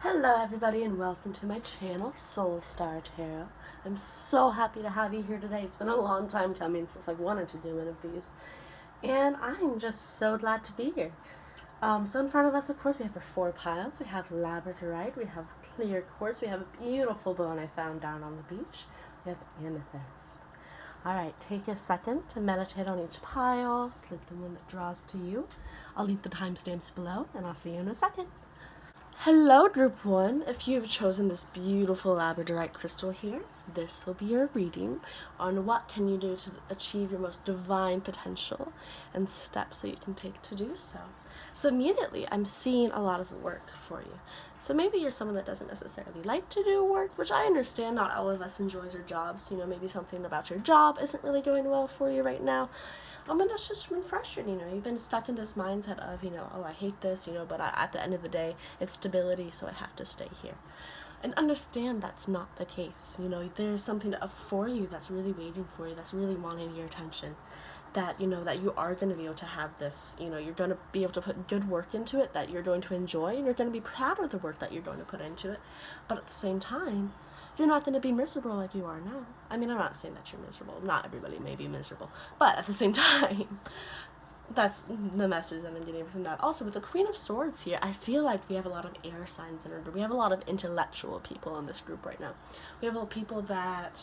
Hello everybody and welcome to my channel, Soul Star Tarot. I'm so happy to have you here today. It's been a long time coming since I've wanted to do one of these. And I'm just so glad to be here. So in front of us, of course, we have our four piles. We have labradorite, we have clear quartz, we have a beautiful bone I found down on the beach. We have amethyst. Alright, take a second to meditate on each pile. Click the one that draws to you. I'll leave the timestamps below, and I'll see you in a second. Hello Group 1, if you've chosen this beautiful labradorite crystal here, this will be your reading on what can you do to achieve your most divine potential and steps that you can take to do so. So immediately I'm seeing a lot of work for you. So maybe you're someone that doesn't necessarily like to do work, which I understand, not all of us enjoys our jobs. Maybe something about your job isn't really going well for you right now. And that's just been frustrating, you've been stuck in this mindset of, oh, I hate this, but at the end of the day, it's stability, so I have to stay here. And understand that's not the case, there's something for you that's really waiting for you, that's really wanting your attention, that, that you are going to be able to have this, you're going to be able to put good work into it, that you're going to enjoy, and you're going to be proud of the work that you're going to put into it, but at the same time, you're not going to be miserable like you are now. I'm not saying that you're miserable. Not everybody may be miserable. But at the same time, that's the message that I'm getting from that. Also, with the Queen of Swords here, I feel like we have a lot of air signs in our group. We have a lot of intellectual people in this group right now. We have a lot of people that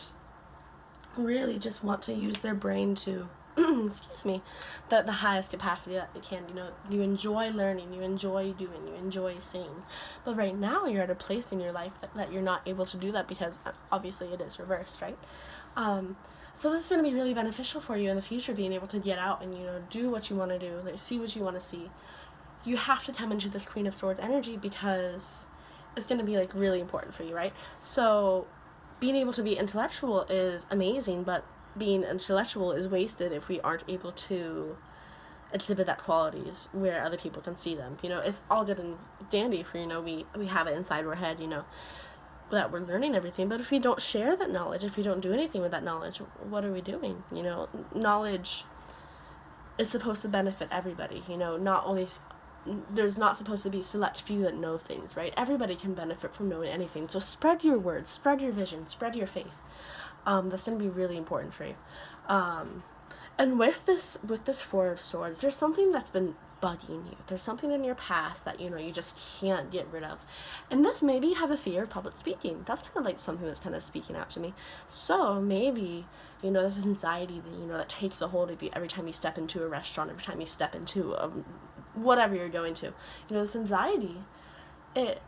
really just want to use their brain to excuse me, the highest capacity that they can. You enjoy learning, you enjoy doing, you enjoy seeing. But right now you're at a place in your life that you're not able to do that because obviously it is reversed, right? So this is going to be really beneficial for you in the future, being able to get out and, do what you want to do, see what you want to see. You have to come into this Queen of Swords energy because it's going to be, really important for you, right? So being able to be intellectual is amazing, but being intellectual is wasted if we aren't able to exhibit that qualities where other people can see them. It's all good and dandy for, we have it inside our head, that we're learning everything, but if we don't share that knowledge, if we don't do anything with that knowledge, what are we doing? Knowledge is supposed to benefit everybody, not only there's not supposed to be select few that know things, right? Everybody can benefit from knowing anything. So spread your words, spread your vision, spread your faith. That's going to be really important for you. And with this Four of Swords, there's something that's been bugging you. There's something in your past that, you just can't get rid of. And this, maybe you have a fear of public speaking. That's kind of something that's kind of speaking out to me. So maybe, this anxiety that, that takes a hold of you every time you step into a restaurant, every time you step into whatever you're going to. This anxiety, it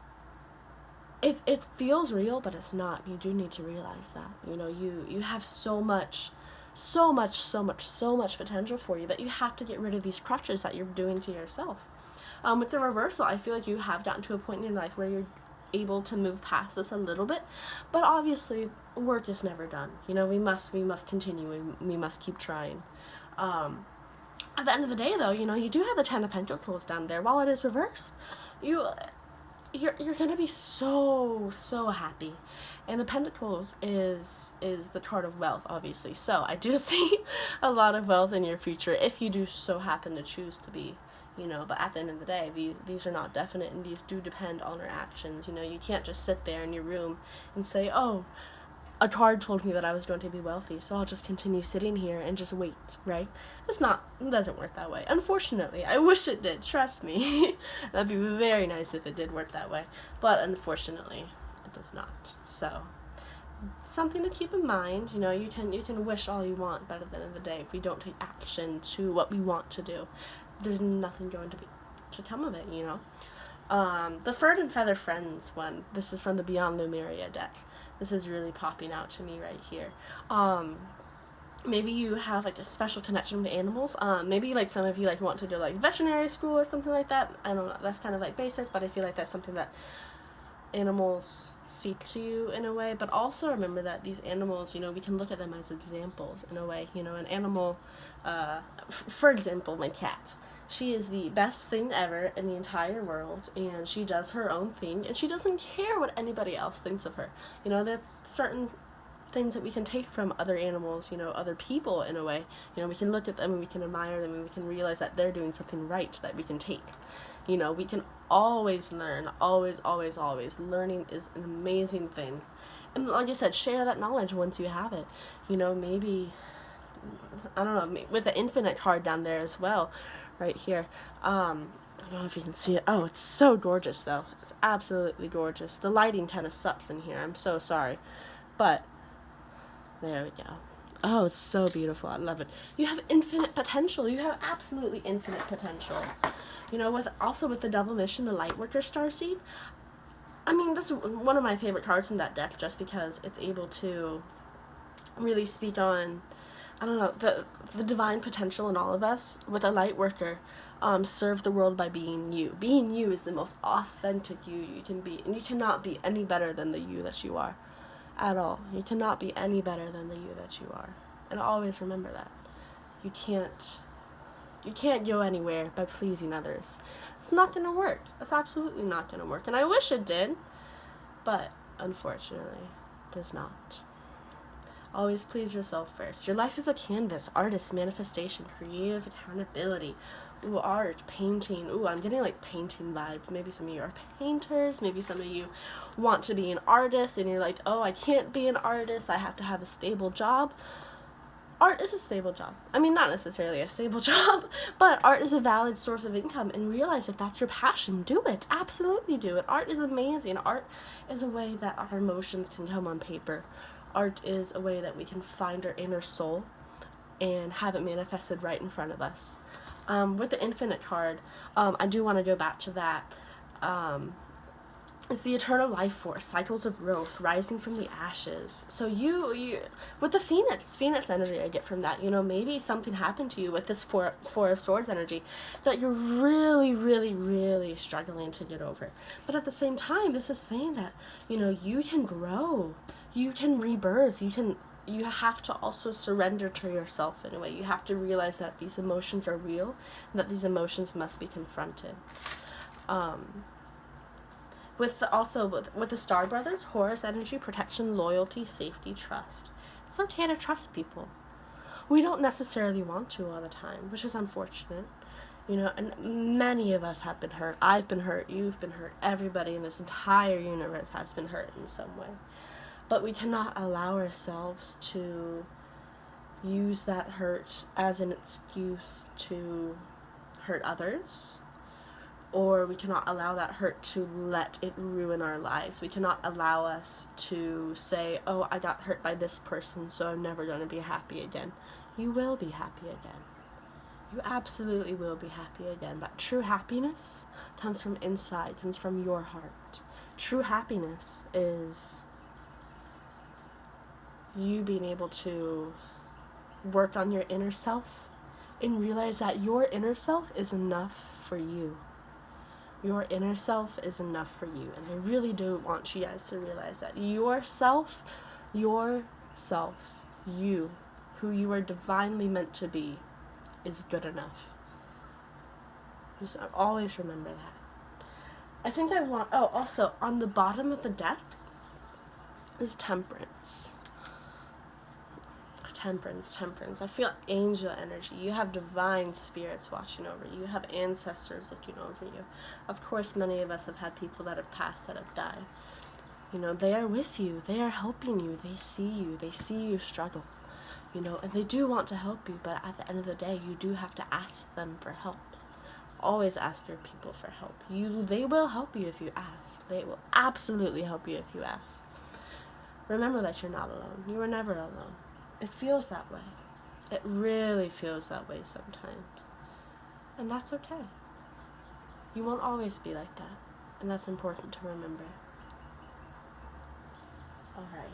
feels real, but it's not. You do need to realize that. You have so much potential for you that you have to get rid of these crutches that you're doing to yourself. With the reversal, I feel like you have gotten to a point in your life where you're able to move past this a little bit, but obviously work is never done. We must continue. We must keep trying. At the end of the day, though, you do have the Ten of Pentacles down there. While it is reversed, you're gonna be so happy. And the Pentacles is the card of wealth, obviously. So I do see a lot of wealth in your future if you do so happen to choose to be, but at the end of the day, these are not definite, and these do depend on our actions. You can't just sit there in your room and say, oh, a card told me that I was going to be wealthy, so I'll just continue sitting here and just wait, right? It doesn't work that way. Unfortunately, I wish it did, trust me. That'd be very nice if it did work that way, but unfortunately, it does not. So, something to keep in mind. You can wish all you want, but at the end of the day, if we don't take action to what we want to do, there's nothing going to come of it, The Furred and Feather Friends one, this is from the Beyond Lumeria deck. This is really popping out to me right here. Maybe you have a special connection to animals. Maybe some of you want to do veterinary school or something like that. I don't know, that's kind of basic, but I feel like that's something that animals speak to you in a way. But also remember that these animals, we can look at them as examples in a way. An animal, for example, my cat. She is the best thing ever in the entire world, and she does her own thing, and she doesn't care what anybody else thinks of her. There's certain things that we can take from other animals, other people in a way. We can look at them and we can admire them and we can realize that they're doing something right that we can take. You know, we can always learn, always, always, always. Learning is an amazing thing. And like I said, share that knowledge once you have it. You know, maybe, I don't know, with the infinite card down there as well, right here. I don't know if you can see it. Oh, it's so gorgeous, though. It's absolutely gorgeous. The lighting kind of sucks in here. I'm so sorry. But, there we go. Oh, it's so beautiful. I love it. You have infinite potential. You have absolutely infinite potential. You know, with the Devil Mission, the Lightworker Starseed, I mean, that's one of my favorite cards from that deck just because it's able to really speak on, I don't know, the divine potential in all of us. With a Lightworker, serve the world by being you. Being you is the most authentic you can be, and you cannot be any better than the you that you are. At all. You cannot be any better than the you that you are. And always remember that. You can't go anywhere by pleasing others. It's not going to work. It's absolutely not going to work. And I wish it did, but unfortunately, it does not. Always please yourself first. Your life is a canvas, artist, manifestation, creative accountability. Ooh, art, painting. Ooh, I'm getting like painting vibes. Maybe some of you are painters. Maybe some of you want to be an artist and you're like, oh, I can't be an artist. I have to have a stable job. Art is a stable job. I mean, not necessarily a stable job, but art is a valid source of income. And realize if that's your passion, do it. Absolutely do it. Art is amazing. Art is a way that our emotions can come on paper. Art is a way that we can find our inner soul and have it manifested right in front of us. With the Infinite card, I do want to go back to that. It's the eternal life force, cycles of growth, rising from the ashes. So you with the Phoenix energy I get from that, you know, maybe something happened to you with this four of Swords energy that you're really, really, really struggling to get over. But at the same time, this is saying that, you know, you can grow, you can rebirth, you have to also surrender to yourself in a way. You have to realize that these emotions are real and that these emotions must be confronted. With the Star Brothers, Horus energy, protection, loyalty, safety, trust. It's okay to trust people. We don't necessarily want to all the time, which is unfortunate. You know, and many of us have been hurt. I've been hurt, you've been hurt, everybody in this entire universe has been hurt in some way. But we cannot allow ourselves to use that hurt as an excuse to hurt others, or we cannot allow that hurt to let it ruin our lives. We cannot allow us to say, oh, I got hurt by this person, so I'm never going to be happy again. You will be happy again. You absolutely will be happy again. But true happiness comes from inside, comes from your heart. True happiness is you being able to work on your inner self and realize that your inner self is enough for you. Your inner self is enough for you. And I really do want you guys to realize that yourself, you, who you are divinely meant to be, is good enough. Just always remember that. I think I want, also, on the bottom of the deck is Temperance. Temperance. I feel angel energy. You have divine spirits watching over you. You have ancestors looking over you. Of course, many of us have had people that have passed, that have died. You know, they are with you. They are helping you. They see you. They see you struggle. You know, and they do want to help you, but at the end of the day, you do have to ask them for help. Always ask your people for help. They will help you if you ask. They will absolutely help you if you ask. Remember that you're not alone. You are never alone. It feels that way. It really feels that way sometimes. And that's okay. You won't always be like that. And that's important to remember. Alright.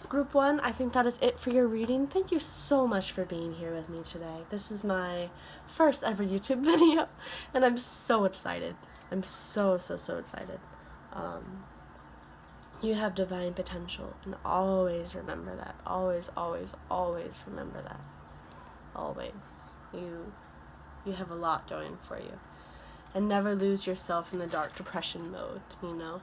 Group 1, I think that is it for your reading. Thank you so much for being here with me today. This is my first ever YouTube video. And I'm so excited. I'm so excited. You have divine potential, and always remember that. Always remember that. Always. You have a lot going for you. And never lose yourself in the dark depression mode, you know.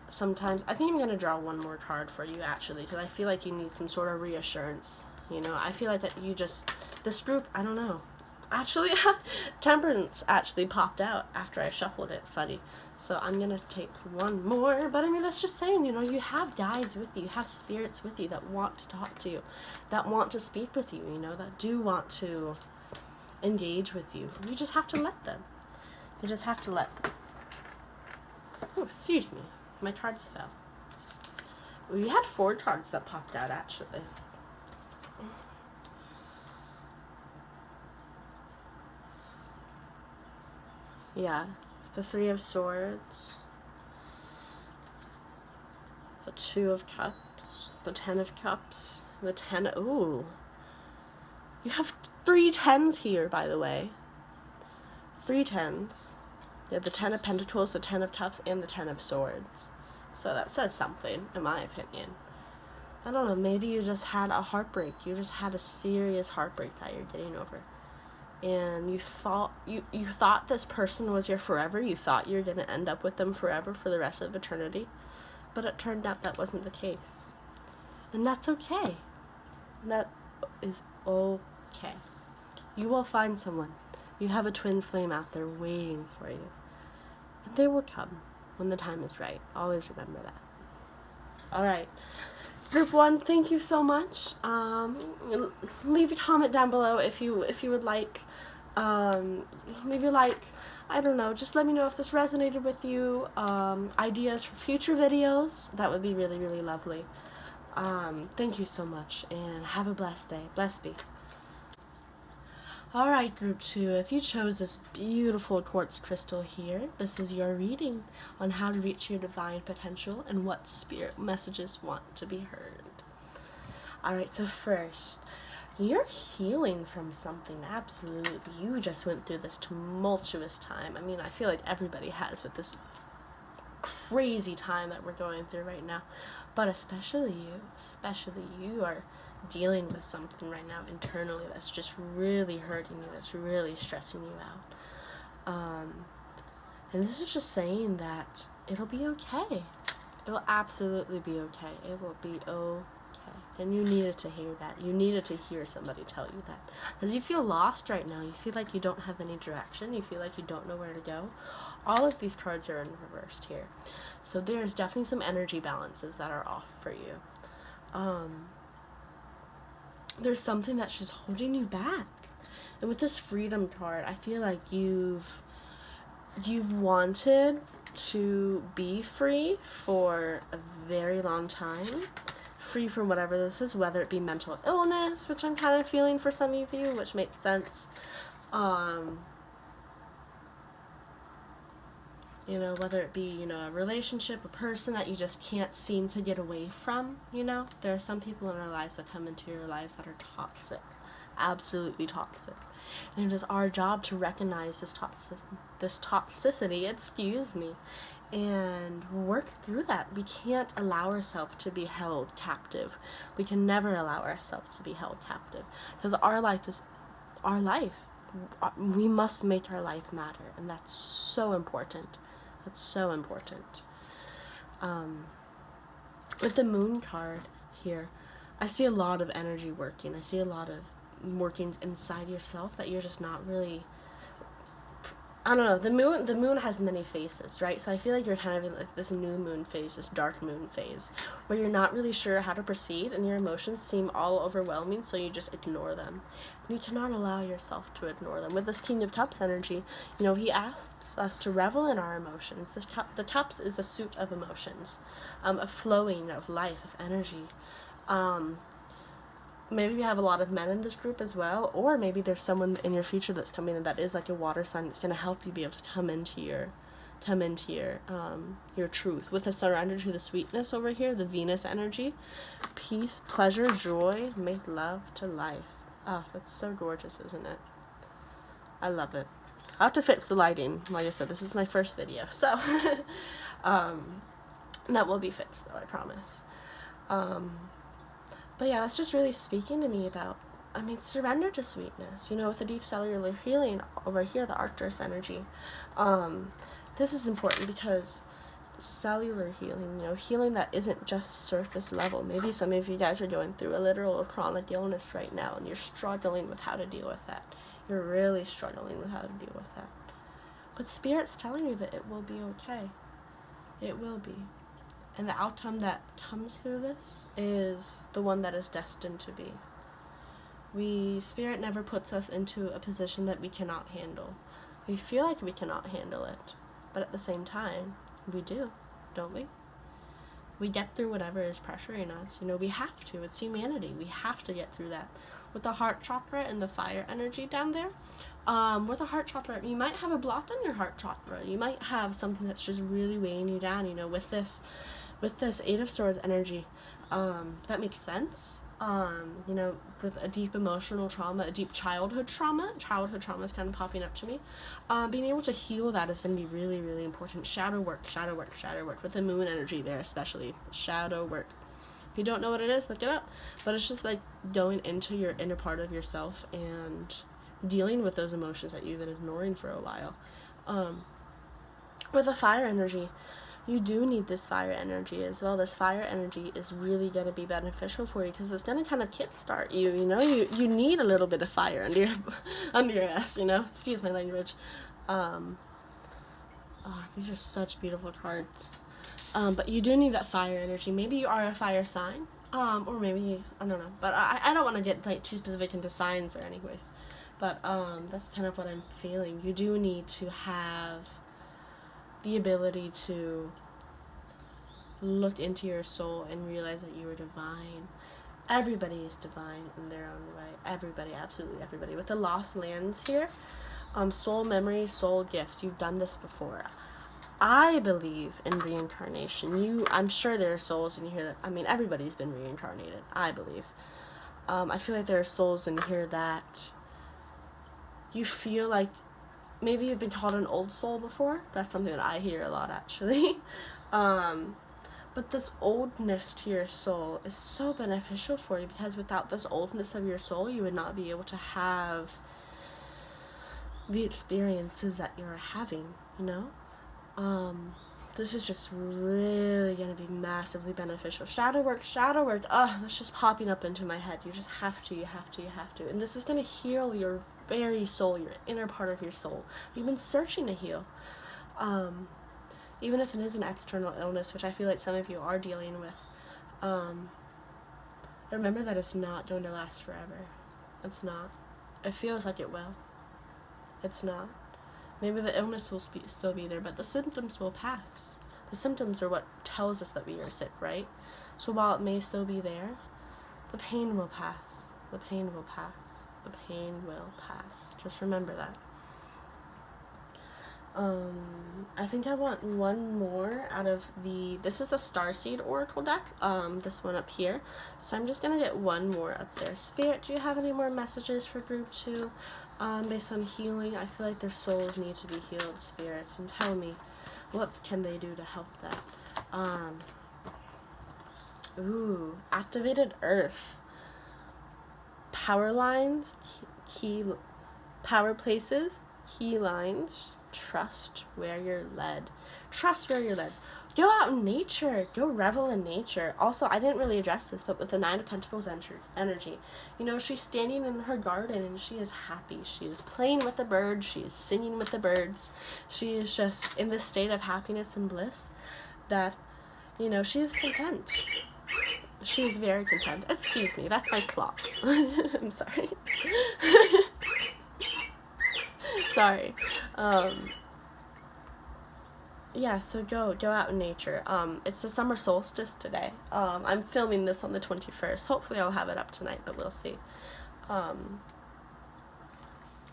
Sometimes, I think I'm going to draw one more card for you, actually, because I feel like you need some sort of reassurance, you know. I feel like that this group, I don't know. Actually, Temperance actually popped out after I shuffled it. Funny. So I'm going to take one more. But I mean, that's just saying, you have guides with you. You have spirits with you that want to talk to you. That want to speak with you, that do want to engage with you. You just have to let them. You just have to let them. Oh, excuse me. My cards fell. We had 4 cards that popped out, actually. Yeah. The 3 of Swords. The 2 of Cups. The 10 of Cups. The 10... Ooh. You have 3 10s here, by the way. 3 10s. You have the 10 of Pentacles, the 10 of Cups, and the 10 of Swords. So that says something, in my opinion. I don't know, maybe you just had a heartbreak. You just had a serious heartbreak that you're getting over. And you thought this person was your forever. You thought you were going to end up with them forever for the rest of eternity. But it turned out that wasn't the case. And that's okay. That is okay. You will find someone. You have a twin flame out there waiting for you. And they will come when the time is right. Always remember that. Alright. Group 1, thank you so much. Leave a comment down below if you would like. Maybe like, I don't know, just let me know if this resonated with you. Ideas for future videos. That would be really, really lovely. Thank you so much, and have a blessed day. Blessed be. Alright, group 2, if you chose this beautiful quartz crystal here, this is your reading on how to reach your divine potential and what spirit messages want to be heard. Alright, so first, you're healing from something, absolutely. You just went through this tumultuous time. I mean, I feel like everybody has with this crazy time that we're going through right now. But especially you are dealing with something right now internally that's just really hurting you, that's really stressing you out. And this is just saying that it'll be okay. It will absolutely be okay. It will be okay. And you needed to hear that. You needed to hear somebody tell you that. Because you feel lost right now. You feel like you don't have any direction. You feel like you don't know where to go. All of these cards are in reversed here. So there's definitely some energy balances that are off for you. There's something that's just holding you back. And with this freedom card, I feel like you've wanted to be free for a very long time. Free from whatever this is, whether it be mental illness, which I'm kind of feeling for some of you, which makes sense. Whether it be, a relationship, a person that you just can't seem to get away from, There are some people in our lives that come into your lives that are toxic. Absolutely toxic. And it is our job to recognize this toxicity, and work through that. We can't allow ourselves to be held captive. We can never allow ourselves to be held captive. Because our life is our life. We must make our life matter. And that's so important. That's so important. With the moon card here, I see a lot of energy working. I see a lot of workings inside yourself that you're just not really... I don't know, the moon has many faces, right? So I feel like you're kind of in like this new moon phase, this dark moon phase, where you're not really sure how to proceed and your emotions seem all overwhelming, so you just ignore them. And you cannot allow yourself to ignore them. With this King of Cups energy, he asks us to revel in our emotions. The Cups is a suit of emotions, of flowing, of life, of energy. Maybe you have a lot of men in this group as well, or maybe there's someone in your future that's coming in that is like a water sign that's going to help you be able to come into your truth. With the surrender to the sweetness over here, the Venus energy, peace, pleasure, joy, make love to life. Oh, that's so gorgeous, isn't it? I love it. I'll have to fix the lighting. Like I said, this is my first video, so that will be fixed though, I promise. But yeah, that's just really speaking to me about, surrender to sweetness. With the deep cellular healing over here, the Arcturus energy. This is important because cellular healing, healing that isn't just surface level. Maybe some of you guys are going through a literal or chronic illness right now and you're struggling with how to deal with that. You're really struggling with how to deal with that. But Spirit's telling you that it will be okay. It will be. And the outcome that comes through this is the one that is destined to be. Spirit never puts us into a position that we cannot handle. We feel like we cannot handle it, but at the same time, we do, don't we? We get through whatever is pressuring us. We have to. It's humanity. We have to get through that. With the heart chakra and the fire energy down there, with the heart chakra, you might have a block on your heart chakra. You might have something that's just really weighing you down, with this Eight of Swords energy. That makes sense. With a deep emotional trauma, a deep childhood trauma is kind of popping up to me. Being able to heal that is going to be really, really important. Shadow work, with the moon energy there especially. Shadow work. If you don't know what it is, look it up. But it's just like going into your inner part of yourself and dealing with those emotions that you've been ignoring for a while. With the fire energy, you do need this fire energy as well. This fire energy is really going to be beneficial for you because it's going to kind of kickstart you. You need a little bit of fire under your ass. Excuse my language. These are such beautiful cards. But you do need that fire energy. Maybe you are a fire sign, or maybe I don't know. But I don't want to get too specific into signs or anyways. But that's kind of what I'm feeling. You do need to have the ability to look into your soul and realize that you are divine. Everybody is divine in their own way. Everybody, absolutely everybody. With the lost lands here, soul memories, soul gifts. You've done this before. I believe in reincarnation. I'm sure there are souls in here that, everybody's been reincarnated, I believe. I feel like there are souls in here that you feel like maybe you've been called an old soul before. That's something that I hear a lot, actually. But this oldness to your soul is so beneficial for you because without this oldness of your soul, you would not be able to have the experiences that you're having, This is just really going to be massively beneficial. Shadow work, that's just popping up into my head. You just have to. And this is going to heal your very soul, your inner part of your soul. You've been searching to heal. Even if it is an external illness, which I feel like some of you are dealing with. Remember that it's not going to last forever. It's not. It feels like it will. It's not. Maybe the illness will still be there, but the symptoms will pass. The symptoms are what tells us that we are sick, right? So while it may still be there, the pain will pass. The pain will pass. The pain will pass. Just remember that. I think I want one more out of this is the Starseed Oracle deck, this one up here. So I'm just going to get one more up there. Spirit, do you have any more messages for group 2? Based on healing, I feel like their souls need to be healed, spirits, and tell me, what can they do to help that? Activated Earth. Power lines, key power places, key lines. Trust where you're led. Go out in nature. Go revel in nature. Also, I didn't really address this, but with the Nine of Pentacles energy, she's standing in her garden and she is happy. She is playing with the birds. She is singing with the birds. She is just in this state of happiness and bliss that, she is content. She is very content. Excuse me, that's my clock. I'm sorry. Sorry. So go out in nature. It's the summer solstice today. I'm filming this on the 21st. Hopefully I'll have it up tonight, but we'll see.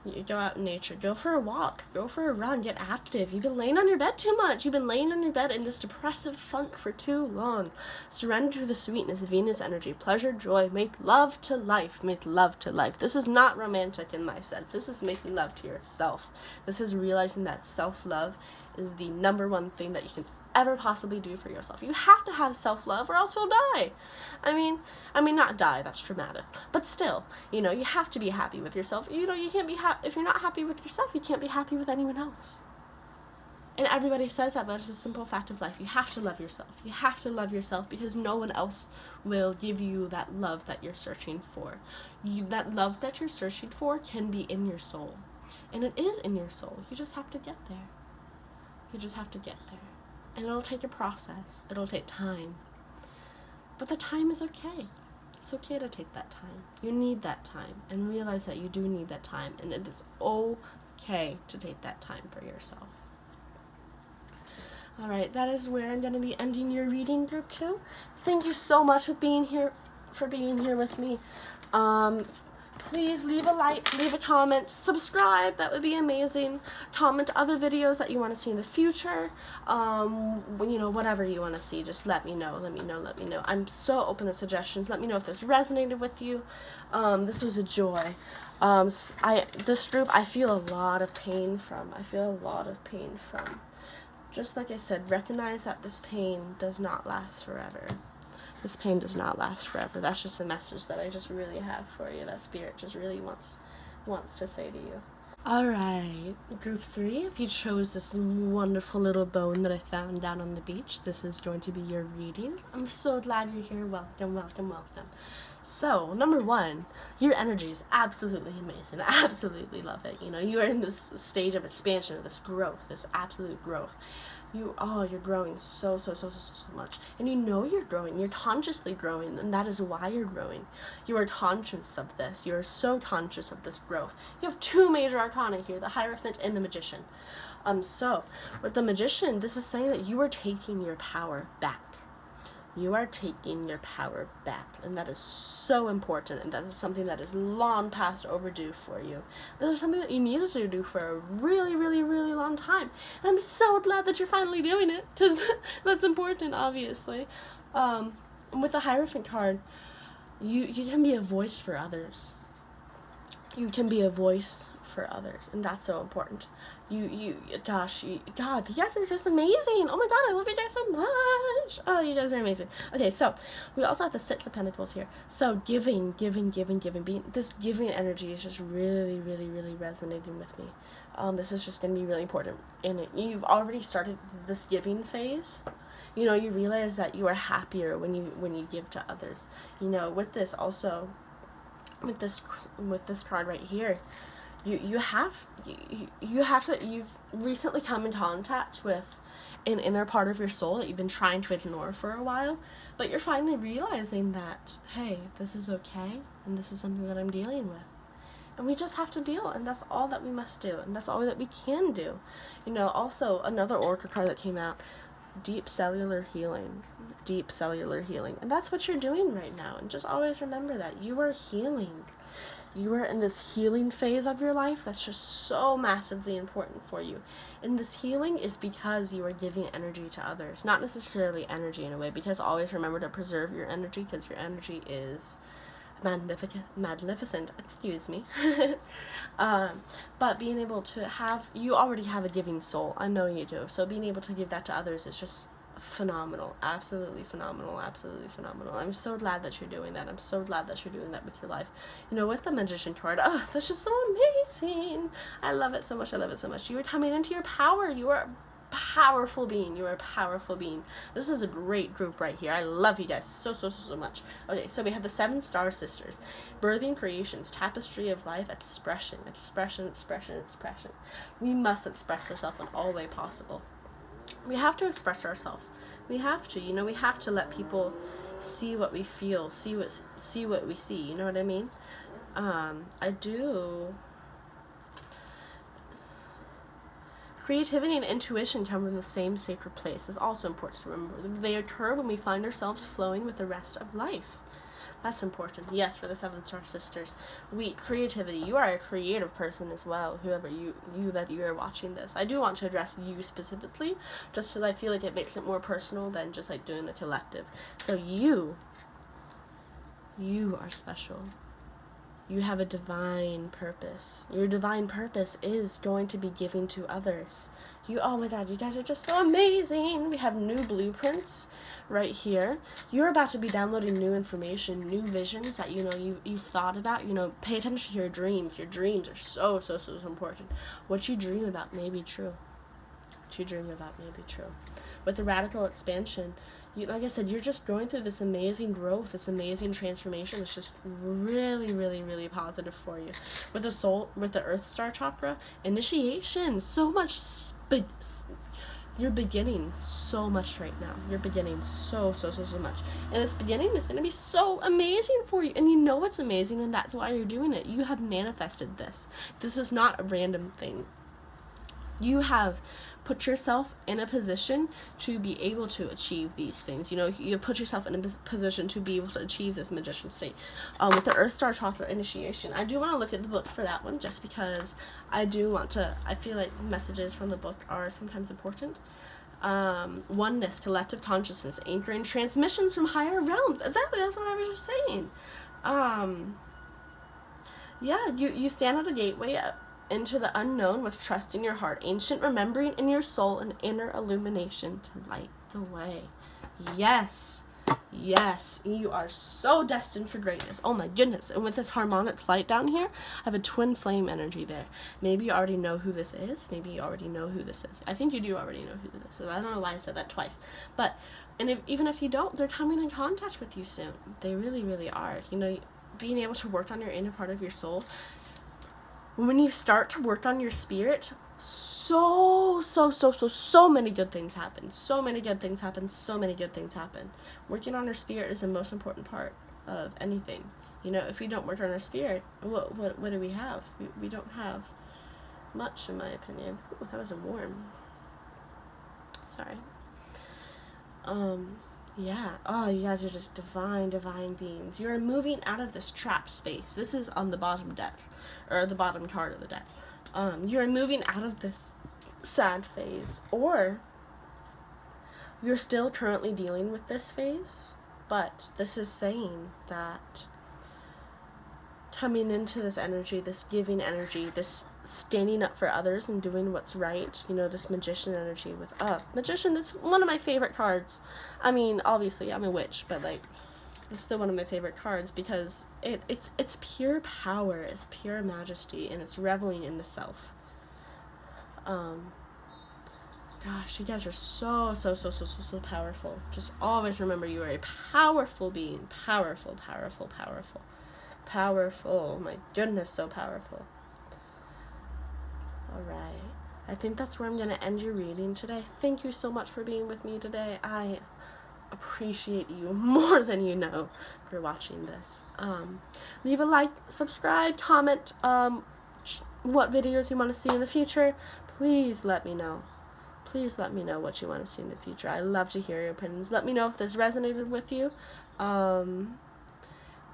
You go out in nature. Go for a walk. Go for a run. Get active. You've been laying on your bed too much. You've been laying on your bed in this depressive funk for too long. Surrender to the sweetness of Venus energy. Pleasure, joy. Make love to life. Make love to life. This is not romantic in my sense. This is making love to yourself. This is realizing that self-love is the number one thing that you can ever possibly do for yourself. You have to have self-love or else you'll die. I mean not die, that's traumatic, but still, you have to be happy with yourself. You can't be if you're not happy with yourself, you can't be happy with anyone else. And everybody says that, but it's a simple fact of life. You have to love yourself. You have to love yourself because no one else will give you that love that you're searching for. That love that you're searching for can be in your soul. And it is in your soul. You just have to get there. You just have to get there. And it'll take a process. It'll take time. But the time is okay. It's okay to take that time. You need that time. And realize that you do need that time. And it is okay to take that time for yourself. Alright, that is where I'm going to be ending your reading, group 2. Thank you so much for being here with me. Please leave a like, leave a comment, subscribe, that would be amazing. Comment other videos that you want to see in the future. Whatever you want to see, just let me know. I'm so open to suggestions. Let me know if this resonated with you. This was a joy. This group, I feel a lot of pain from. Just like I said, recognize that this pain does not last forever. This pain does not last forever. That's just a message that I just really have for you. That Spirit just really wants to say to you. Alright, group 3, if you chose this wonderful little bone that I found down on the beach, this is going to be your reading. I'm so glad you're here. Welcome, welcome, welcome. So, number 1, your energy is absolutely amazing. I absolutely love it. You are in this stage of expansion, of this growth, this absolute growth. You're growing so much. And you're growing. You're consciously growing, and that is why you're growing. You are conscious of this. You are so conscious of this growth. You have 2 major arcana here, the Hierophant and the Magician. So, with the Magician, this is saying that you are taking your power back. You are taking your power back, and that is so important, and that is something that is long past overdue for you. That is something that you needed to do for a really, really, really long time, and I'm so glad that you're finally doing it, because that's important, obviously. With the Hierophant card, you can be a voice for others. You can be a voice for others, and that's so important. God, you guys are just amazing. Oh my God, I love you guys so much. Oh, you guys are amazing. Okay, so we also have the 6 of Pentacles here. So giving. This giving energy is just really, really, really resonating with me. This is just going to be really important. And you've already started this giving phase. You realize that you are happier when you give to others. With this also, with this card right here, you've recently come in contact with an inner part of your soul that you've been trying to ignore for a while, but you're finally realizing that, hey, this is okay, and this is something that I'm dealing with. And we just have to deal, and that's all that we must do, and that's all that we can do. Also, another oracle card that came out, deep cellular healing, and that's what you're doing right now. And just always remember that you are healing. You are in this healing phase of your life that's just so massively important for you. And this healing is because you are giving energy to others, not necessarily energy in a way, because always remember to preserve your energy, because your energy is magnificent, excuse me. But being able to you already have a giving soul, I know you do, so being able to give that to others is just phenomenal, absolutely phenomenal. I'm so glad that you're doing that. I'm so glad that you're doing that with your life. With the Magician card, that's just so amazing. I love it so much. You are coming into your power. You are a powerful being. This is a great group right here. I love you guys so much. Okay, so we have the 7 Star Sisters, birthing creations, tapestry of life, expression. We must express ourselves in all way possible. We have to express ourselves. We have to, we have to let people see what we feel, see what we see, you know what I mean? I do. Creativity and intuition come from the same sacred place. It's also important to remember. They occur when we find ourselves flowing with the rest of life. That's important. Yes, for the 7 Star Sisters. Creativity. You are a creative person as well, whoever you that you are watching this. I do want to address you specifically, just because I feel like it makes it more personal than just like doing the collective. So you are special. You have a divine purpose. Your divine purpose is going to be giving to others. Oh my God, you guys are just so amazing. We have new blueprints right here. You're about to be downloading new information, new visions that you've thought about. Pay attention to your dreams. Your dreams are so important. What you dream about may be true. what you dream about may be true. With the radical expansion, like I said, you're just going through this amazing growth, this amazing transformation. It's just really, really, really positive for you. With the Earth Star chakra, initiation, so much. You're beginning so much right now. You're beginning so much. And this beginning is going to be so amazing for you. And you know it's amazing, and that's why you're doing it. You have manifested this. This is not a random thing. You have put yourself in a position to be able to achieve these things. You know, you put yourself in a position to be able to achieve this magician state. With the Earth Star Chakra initiation, I do want to look at the book for that one, just because I feel like messages from the book are sometimes important. Oneness, collective consciousness, anchoring transmissions from higher realms. Exactly, that's what I was just saying. You stand at a gateway into the unknown with trust in your heart, ancient remembering in your soul, and inner illumination to light the way. Yes, you are so destined for greatness. Oh my goodness. And with this harmonic light down here, I have a twin flame energy there. Maybe you already know who this is. I think you do already know who this is. I don't know why I said that twice. But, even if you don't, they're coming in contact with you soon. They really, really are. You know, being able to work on your inner part of your soul, when you start to work on your spirit, so many good things happen. Working on our spirit is the most important part of anything. You know, if we don't work on our spirit, what do we have? We don't have much, in my opinion. Ooh, that was a warm. Sorry. Yeah. Oh, you guys are just divine beings. You are moving out of this trapped space. This is on the bottom deck, or the bottom card of the deck. You are moving out of this sad phase, or you're still currently dealing with this phase, but this is saying that coming into this energy, this giving energy, this standing up for others and doing what's right, you know, this magician energy with magician, that's one of my favorite cards. I mean, obviously I'm a witch, but like, it's still one of my favorite cards because it's pure power, it's pure majesty, and it's reveling in the self. Gosh, you guys are so powerful. Just always remember, you are a powerful being. Powerful. My goodness, so powerful. Alright, I think that's where I'm going to end your reading today. Thank you so much for being with me today. I appreciate you more than you know for watching this. Leave a like, subscribe, comment what videos you want to see in the future. Please let me know. What you want to see in the future. I love to hear your opinions. Let me know if this resonated with you. And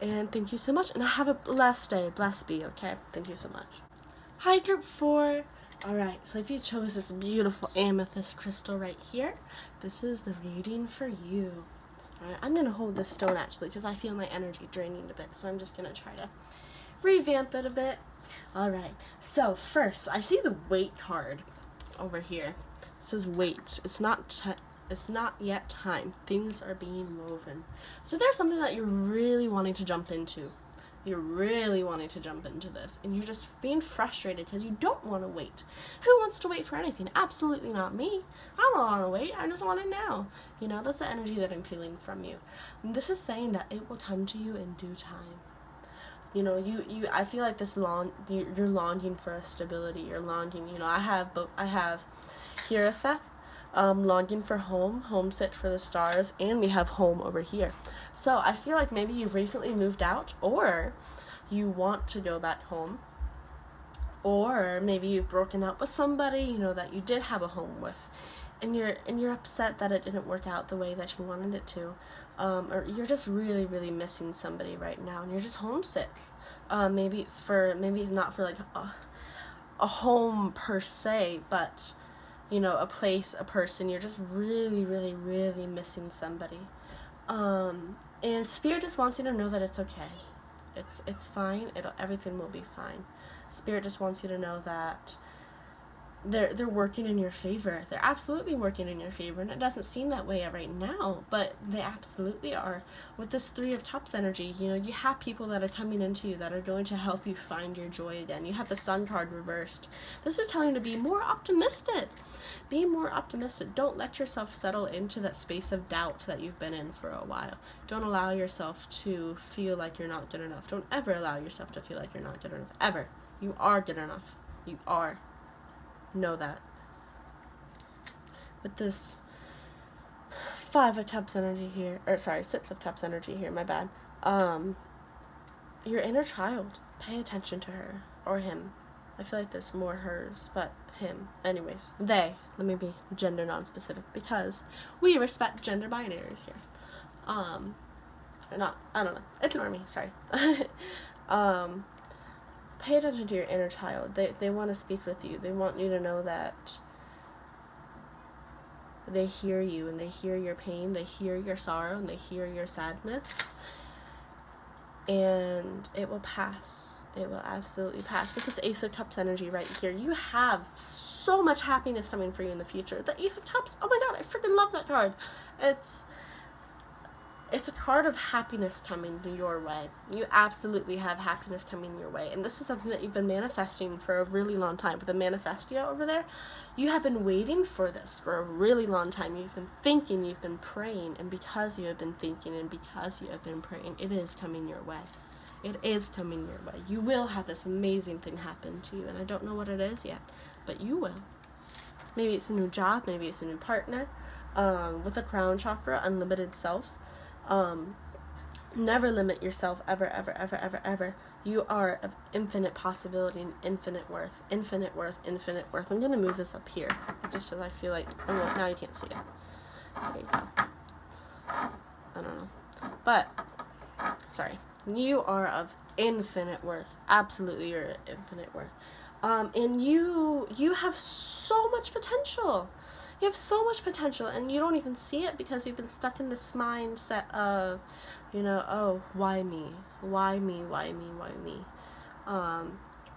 thank you so much. And have a blessed day. Blessed be, okay? Thank you so much. Hi, Group 4. Alright, so if you chose this beautiful amethyst crystal right here, this is the reading for you. Alright, I'm going to hold this stone actually because I feel my energy draining a bit. So I'm just going to try to revamp it a bit. Alright, so first, I see the wait card over here. It says wait. It's not yet time. Things are being woven. So there's something that you're really wanting to jump into. You're really wanting to jump into this, and you're just being frustrated because you don't want to wait. Who wants to wait for anything? Absolutely not me. I don't want to wait. I just want it now. You know, that's the energy that I'm feeling from you. And this is saying that it will come to you in due time. You know, I feel like you're longing for a stability. You're longing, you know, I have Hiratha, longing for home, homesick for the stars, and we have home over here. So I feel like maybe you've recently moved out, or you want to go back home, or maybe you've broken up with somebody, you know, that you did have a home with, and you're upset that it didn't work out the way that you wanted it to, or you're just really missing somebody right now, and you're just homesick. Maybe it's not for like a home per se, but you know, a place, a person. You're just really missing somebody. And Spirit just wants you to know that it's okay. It's fine. Everything will be fine. Spirit just wants you to know that they're working in your favor. They're absolutely working in your favor, and it doesn't seem that way right now, but they absolutely are. With this Three of Cups energy, you know, you have people that are coming into you that are going to help you find your joy again. You have the Sun card reversed. This is telling you to be more optimistic. Be more optimistic. Don't let yourself settle into that space of doubt that you've been in for a while. Don't allow yourself to feel like you're not good enough. Don't ever allow yourself to feel like you're not good enough. Ever. You are good enough. You are. Know that. With this Five of Cups energy here, or sorry, Six of Cups energy here, my bad. Your inner child, pay attention to her, or him. I feel like there's more hers, but him. Anyways, they, let me be gender non-specific, because we respect gender binaries here. Or not, I don't know, ignore me, sorry. Pay attention to your inner child. They want to speak with you. They want you to know that they hear you, and they hear your pain, they hear your sorrow, and they hear your sadness. And it will pass. It will absolutely pass. With this Ace of Cups energy right here, you have so much happiness coming for you in the future. The Ace of Cups, oh my god, I freaking love that card. It's a card of happiness coming your way. You absolutely have happiness coming your way. And this is something that you've been manifesting for a really long time. With the Manifestia over there, you have been waiting for this for a really long time. You've been thinking, you've been praying, and because you have been thinking and because you have been praying, it is coming your way. It is coming your way. You will have this amazing thing happen to you, and I don't know what it is yet, but you will. Maybe it's a new job, maybe it's a new partner. With the crown chakra, unlimited self. Never limit yourself, ever, ever, ever, ever, ever. You are of infinite possibility and infinite worth, infinite worth, infinite worth. I'm going to move this up here, just because I feel like, oh, well, now you can't see it. There you go. I don't know. But, sorry. You are of infinite worth. Absolutely, you're infinite worth. And you have so much potential. You have so much potential, and you don't even see it because you've been stuck in this mindset of, you know, oh, why me? Why me? Why me? Why me?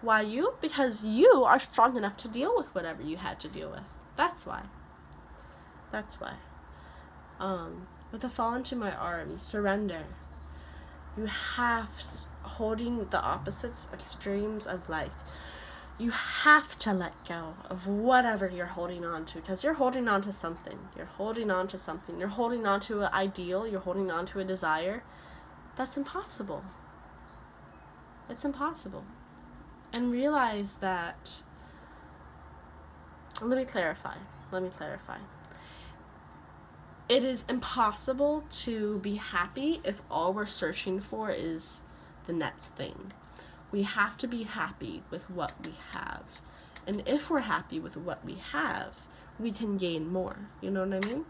Why you? Because you are strong enough to deal with whatever you had to deal with. That's why. That's why. With the fall into my arms, surrender. You have holding the opposites, extremes of life. You have to let go of whatever you're holding on to, because you're holding on to something. You're holding on to something. You're holding on to an ideal. You're holding on to a desire. That's impossible. It's impossible. And realize that, let me clarify. It is impossible to be happy if all we're searching for is the next thing. We have to be happy with what we have. And if we're happy with what we have, we can gain more. You know what I mean?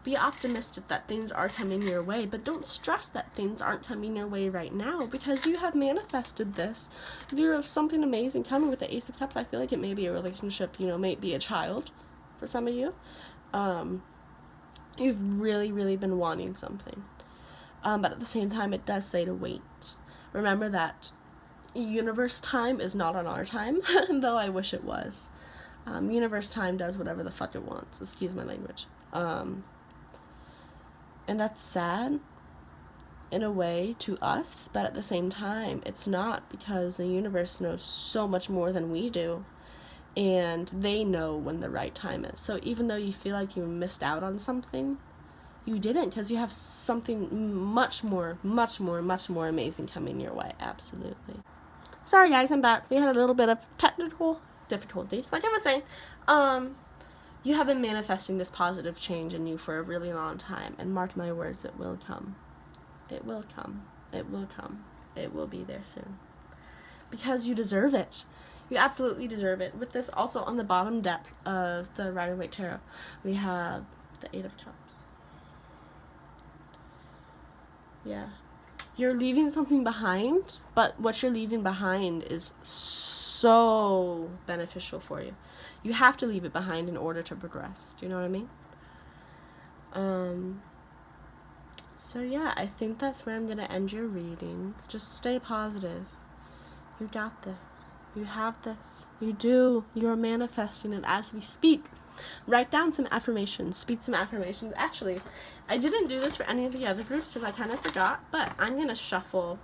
Be optimistic that things are coming your way, but don't stress that things aren't coming your way right now, because you have manifested this. You have something amazing coming with the Ace of Cups. I feel like it may be a relationship, you know, may be a child for some of you. You've really, really been wanting something. But at the same time, it does say to wait. Remember that universe time is not on our time, though I wish it was. Universe time does whatever the fuck it wants. Excuse my language. And that's sad in a way to us, but at the same time, it's not, because the universe knows so much more than we do, and they know when the right time is. So even though you feel like you missed out on something, you didn't, because you have something much more amazing coming your way. Absolutely. Sorry guys, I'm back. We had a little bit of technical difficulties. Like I was saying, you have been manifesting this positive change in you for a really long time, and mark my words, it will come. It will come. It will come. It will be there soon. Because you deserve it. You absolutely deserve it. With this also on the bottom deck of the Rider-Waite Tarot, we have the Eight of Cups. Yeah. You're leaving something behind, but what you're leaving behind is so beneficial for you. You have to leave it behind in order to progress. Do you know what I mean? So yeah, I think that's where I'm going to end your reading. Just stay positive. You got this. You have this. You do. You're manifesting it as we speak. Write down some affirmations. Speak some affirmations. Actually, I didn't do this for any of the other groups because I kind of forgot, but I'm going to shuffle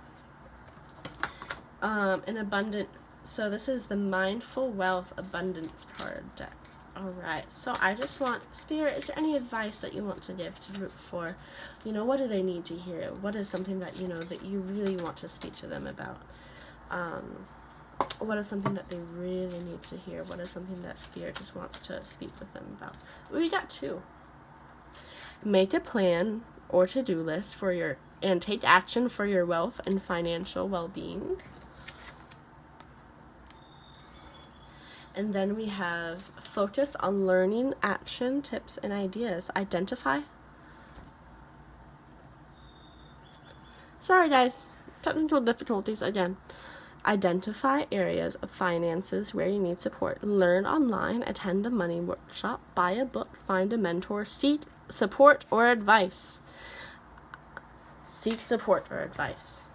an abundant. So this is the Mindful Wealth Abundance card deck. Alright, so I just want, Spirit, is there any advice that you want to give to group 4? You know, what do they need to hear? What is something that, you know, that you really want to speak to them about? What is something that they really need to hear? What is something that Spirit just wants to speak with them about? We got 2. Make a plan or to-do list for your, and take action for your wealth and financial well-being. And then we have focus on learning, action, tips, and ideas. Identify. Sorry guys, technical difficulties again. Identify areas of finances where you need support. Learn online, attend a money workshop, buy a book, find a mentor, seek support or advice. Seek support or advice.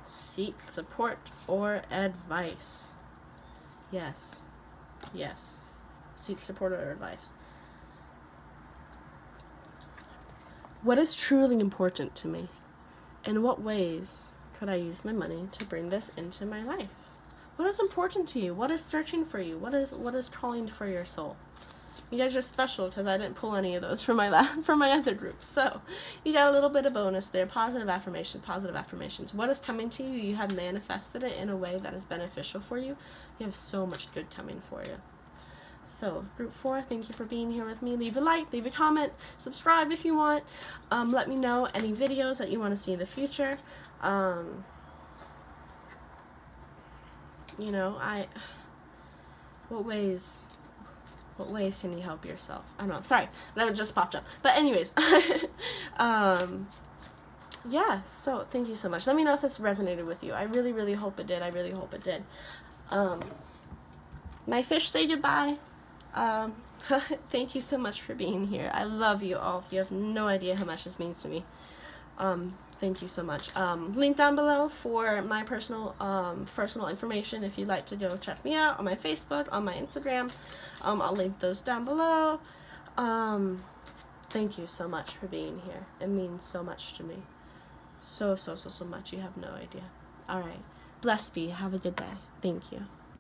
Seek support or advice. Yes. Yes. Seek support or advice. What is truly important to me? In what ways could I use my money to bring this into my life? What is important to you? What is searching for you? What is calling for your soul? You guys are special because I didn't pull any of those from my other groups. So you got a little bit of bonus there. Positive affirmations, positive affirmations. What is coming to you? You have manifested it in a way that is beneficial for you. You have so much good coming for you. So, group 4, thank you for being here with me. Leave a like, leave a comment, subscribe if you want. Let me know any videos that you want to see in the future. You know, what ways can you help yourself? I don't know. Sorry, that just popped up. But anyways, yeah, so thank you so much. Let me know if this resonated with you. I really, really hope it did. I really hope it did. My fish say goodbye. Thank you so much for being here. I love you all. You have no idea how much this means to me. Thank you so much. Link down below for my personal information if you'd like to go check me out on my Facebook, on my Instagram. I'll link those down below. Thank you so much for being here. It means so much to me. So much. You have no idea. All right. Bless be. Have a good day. Thank you.